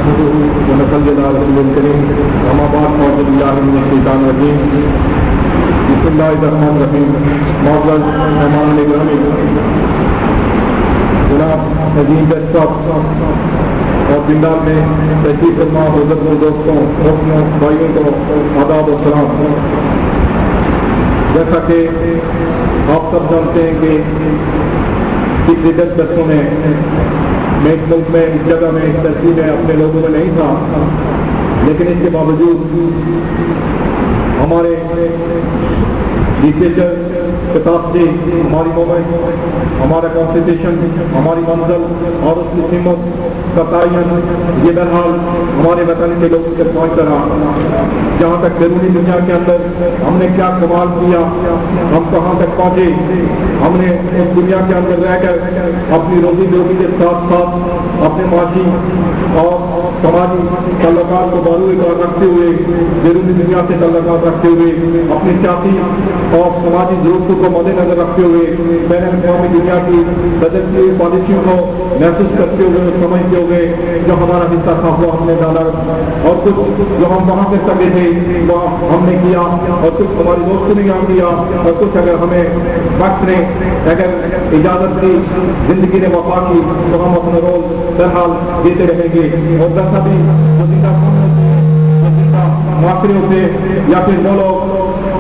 نحمده ونصلي على رسوله الكريم أما بعد فأعوذ بالله من الشيطان الرجيم بسم الله الرحمن الرحيم. معزز مہمان گرامی جناب نظیم جج صاحب اور بندار میں تشریف فرما بزرگ دوستوں دوستوں بھائیوں کو آداب و سلام. جیسا کہ آپ سب جانتے ہیں کہ پچھلے 10 برسوں میں اس ملک میں اس جگہ میں اس دھرتی میں اپنے لوگوں میں نہیں تھا، لیکن اس کے باوجود ہمارے لٹریچر کتاب سے ہماری موومنٹ، ہمارا کانسٹیٹیوشن، ہماری منزل اور اس کی قیمت کا تعین یہ بہرحال ہمارے وطن کے لوگوں سے پہنچ رہا. جہاں تک بیرونی دنیا کے اندر ہم نے کیا کمال کیا، ہم کہاں تک پہنچے، ہم نے اس دنیا کے اندر رہ کر اپنی روزی روٹی کے ساتھ ساتھ اپنے معاشی اور سماجی تعلقات کو باروئی کار رکھتے ہوئے، بیرونی دنیا سے تعلقات رکھتے ہوئے، اپنی سیاسی اور سماجی ضرورتوں کو مد نظر رکھتے ہوئے، بین الاقوامی دنیا کی بدلتی ہوئی پالیسیوں کو محسوس کرتے ہوئے اور سمجھتے ہوئے جو ہمارا حصہ تھا وہ ہم نے ڈالا، اور کچھ جو ہم وہاں سے سکے تھے وہ ہم نے کیا، اور کچھ ہمارے دوستوں نے یہاں کیا، اور کچھ اگر ہمیں وقت نے اگر اجازت دی، زندگی نے وفا کی تو ہم اپنا رول بہرحال دیتے رہیں گے. اور ویسا بھی معاشرے ہوتے یا پھر وہ لوگ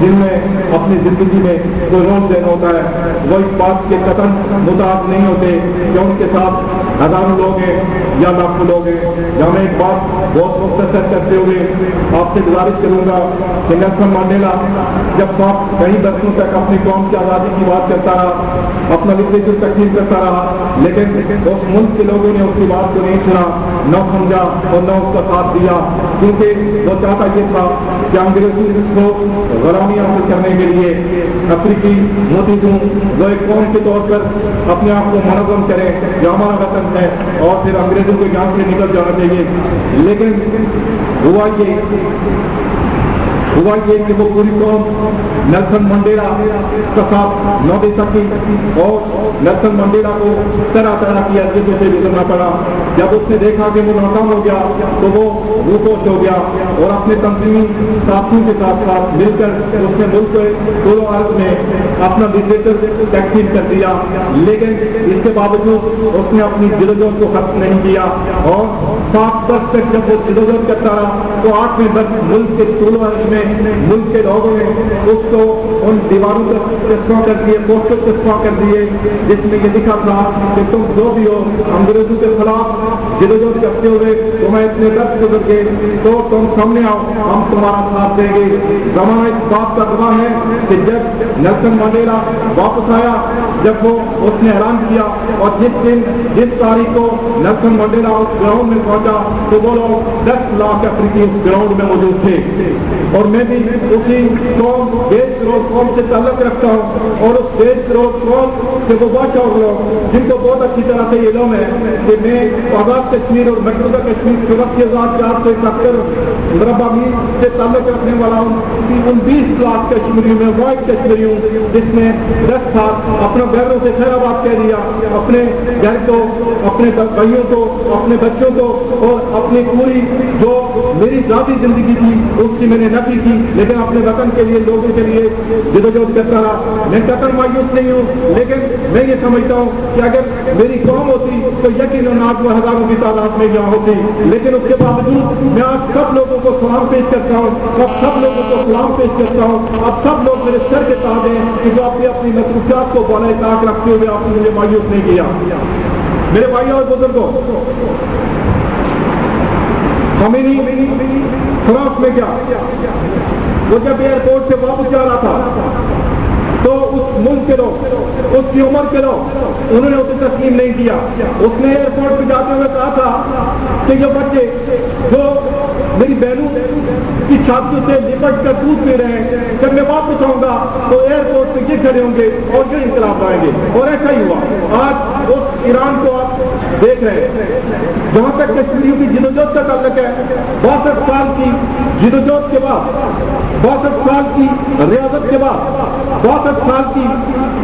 جن میں اپنی زندگی میں کوئی رول دینا ہوتا ہے وہ اس بات کے قطعاً متعلق نہیں ہوتے کہ ان کے ساتھ ہزاروں لوگ ہیں یا لاکھوں لوگ ہیں. جہاں میں ایک بات بہت مختصر کرتے ہوئے آپ سے گزارش کروں گا کہ نیلسن منڈیلا جب آپ کئی برسوں تک اپنی قوم کی آزادی کی بات کرتا رہا، اپنا لٹریچر تقسیم کرتا رہا، لیکن اس ملک کے لوگوں نے اس کی بات کو نہیں سنا، نہ سمجھا اور نہ اس کا ساتھ دیا، کیونکہ وہ چاہتا یہ تھا کہ انگریزوں کو غلامی حاصل کرنے کے لیے افریقی موتیوں وہ ایک قوم کے طور پر اپنے آپ کو منظم کریں جو ہمارا وطن ہے، اور پھر انگریزوں کو یہاں سے نکل جانا چاہیے. لیکن ہوا یہ کہ وہ پوری قوم نیلسن منڈیلا کا ساتھ نہ دے سکی اور نیلسن منڈیلا کو طرح طرح کی اذیتوں سے گزرنا پڑا. جب اس نے دیکھا کہ وہ ناکام ہو گیا تو وہ روپوش ہو گیا اور اپنے تنظیمی ساتھیوں کے ساتھ ساتھ مل کر اس نے ملک کے دونوں عرض میں اپنا لٹریچر تقسیم کر دیا. لیکن اس کے باوجود اس نے اپنی جدوجہد کو ختم نہیں کیا اور 7 برس تک جب وہ جدوجہد کرتا رہا تو 8ویں برس ملک کے طول و عرض میں ملک کے لوگوں نے اس کو ان دیواروں پر چسپاں کر دیے، پوسٹر چسپاں کر دیے جس میں یہ لکھا تھا کہ تم جو بھی ہو انگریزوں کے خلاف جدوجہد کرتے ہوئے تمہیں اتنے درد گزر گئے تو تم سامنے آؤ، ہم تمہارا ساتھ دیں گے. زمانہ اس بات کا گواہ ہے کہ جب نیلسن منڈیلا واپس آیا، جب وہ اس نے اعلان کیا اور جس تاریخ کو نیلسن منڈیلا اس گراؤنڈ میں پہنچا تو وہ لوگ 10 لاکھ افریقی اس گراؤنڈ میں موجود تھے. اور میں بھی اسی قوم 1.5 کروڑ قوم سے تعلق رکھتا ہوں، اور اس 1.5 کروڑ قوم سے وہ بادشاہ لوگ جن کو بہت اچھی طرح سے علم ہے کہ میں آزاد کشمیر اور مقبوضہ کشمیر کے وقت کے آزاد 471 مربع میل سے تعلق رکھنے والا ہوں. ان 20 لاکھ کشمیریوں میں واحد کشمیری ہوں جس نے 10 سال اپنا گھروں سے خیرآباد کہہ دیا، اپنے گھر کو، اپنے بھائیوں کو، اپنے بچوں کو اور اپنی پوری جو میری ذاتی زندگی تھی اس کی میں نے نفی کی، لیکن اپنے وطن کے لیے لوگوں کے لیے جدوجہد کرتا رہا. میں قطر مایوس نہیں ہوں، لیکن میں یہ سمجھتا ہوں کہ اگر میری قوم ہوتی تو یقیناً آج وہ ہزاروں کی تعداد میں یہاں ہوتی. لیکن اس کے باوجود میں آپ سب لوگوں کو سلام پیش کرتا ہوں، اب سب لوگوں کو سلام پیش کرتا ہوں. اب سب لوگ میرے سر کے تاج ہیں کہ جو اپنی مصروفیات کو بالائے طاق رکھتے ہوئے آپ نے مجھے مایوس نہیں کیا. میرے بھائیوں اور بزرگوں، خمینی فرانس میں کیا وہ جب ایئرپورٹ سے واپس جا رہا تھا تو اس ملک کے لوگ، اس کی عمر کے لوگ انہوں نے اسے تسلیم نہیں کیا. اس نے ایئرپورٹ پہ جاتے ہوئے کہا تھا کہ یہ بچے جو میری بہنوں کی چھاتیوں سے لپٹ کر دودھ پی رہے ہیں، جب میں واپس آؤں گا تو ایئرپورٹ پہ یہ کھڑے ہوں گے اور یہ انقلاب لائیں گے. اور ایسا ہی ہوا. آج اس ایران کو آپ دیکھ رہے ہیں جہاں تک کشمیریوں کی جدوجہد کا تعلق ہے، 62 سال کی جدوجہد کے بعد، 62 سال کی ریاضت کے بعد، 62 سال کی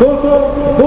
202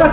10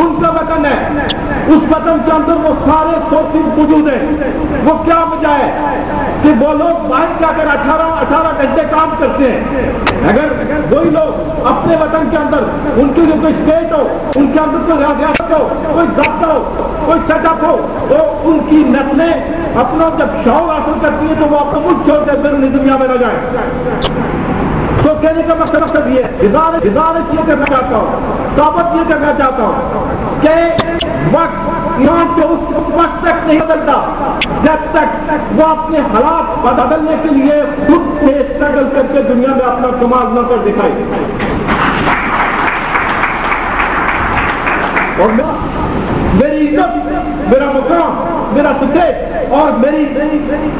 ان کا وطن ہے، اس وطن کے اندر وہ سارے سورسز موجود ہیں. وہ کیا وجہ ہے کہ وہ لوگ باہر جا کر 18 گھنٹے کام کرتے ہیں. اگر وہی لوگ اپنے وطن کے اندر ان کی جو کوئی اسٹیٹ ہو، ان کے اندر کوئی ریاست ہو، کوئی ضابطہ ہو، کوئی سیٹ اپ ہو، تو ان کی نسلیں اپنا جب شعور حاصل کرتی ہیں تو وہ اپنا ملک چھوڑ کر بیرونی دنیا میں نہ جائیں. تو کہنے کا مقصد یہ ہے، گزارش یہ کرنا چاہتا ہوں، ثابت یہ کرنا چاہتا ہوں کہ وقت یہاں پہ اس وقت تک نہیں بدلتا جب تک وہ اپنے حالات بدلنے کے لیے خود سے اسٹرگل کر کے دنیا میں اپنا کمال نہ کر دکھائے. اور میری عزت، میرا مقام، میرا سٹیج اور میری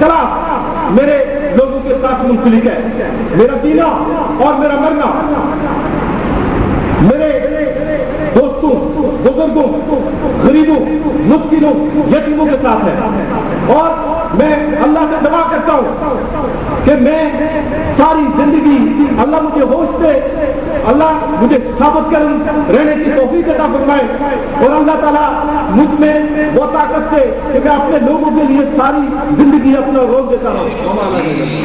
کلاس میرے لوگوں کے ساتھ منسلک ہے. میرا جینا اور میرا مرنا میرے دوستوں، بزرگوں، غریبوں، مسکینوں، یتیموں کے ساتھ ہے. اور میں اللہ سے دعا کرتا ہوں کہ میں ساری زندگی اللہ مجھے ہوش دے، اللہ مجھے ثابت کر رہنے کی توفیق عطا فرمائے، اور اللہ تعالیٰ مجھ میں وہ طاقت سے کہ میں اپنے لوگوں کے لیے ساری زندگی اپنا روز دیتا رہوں.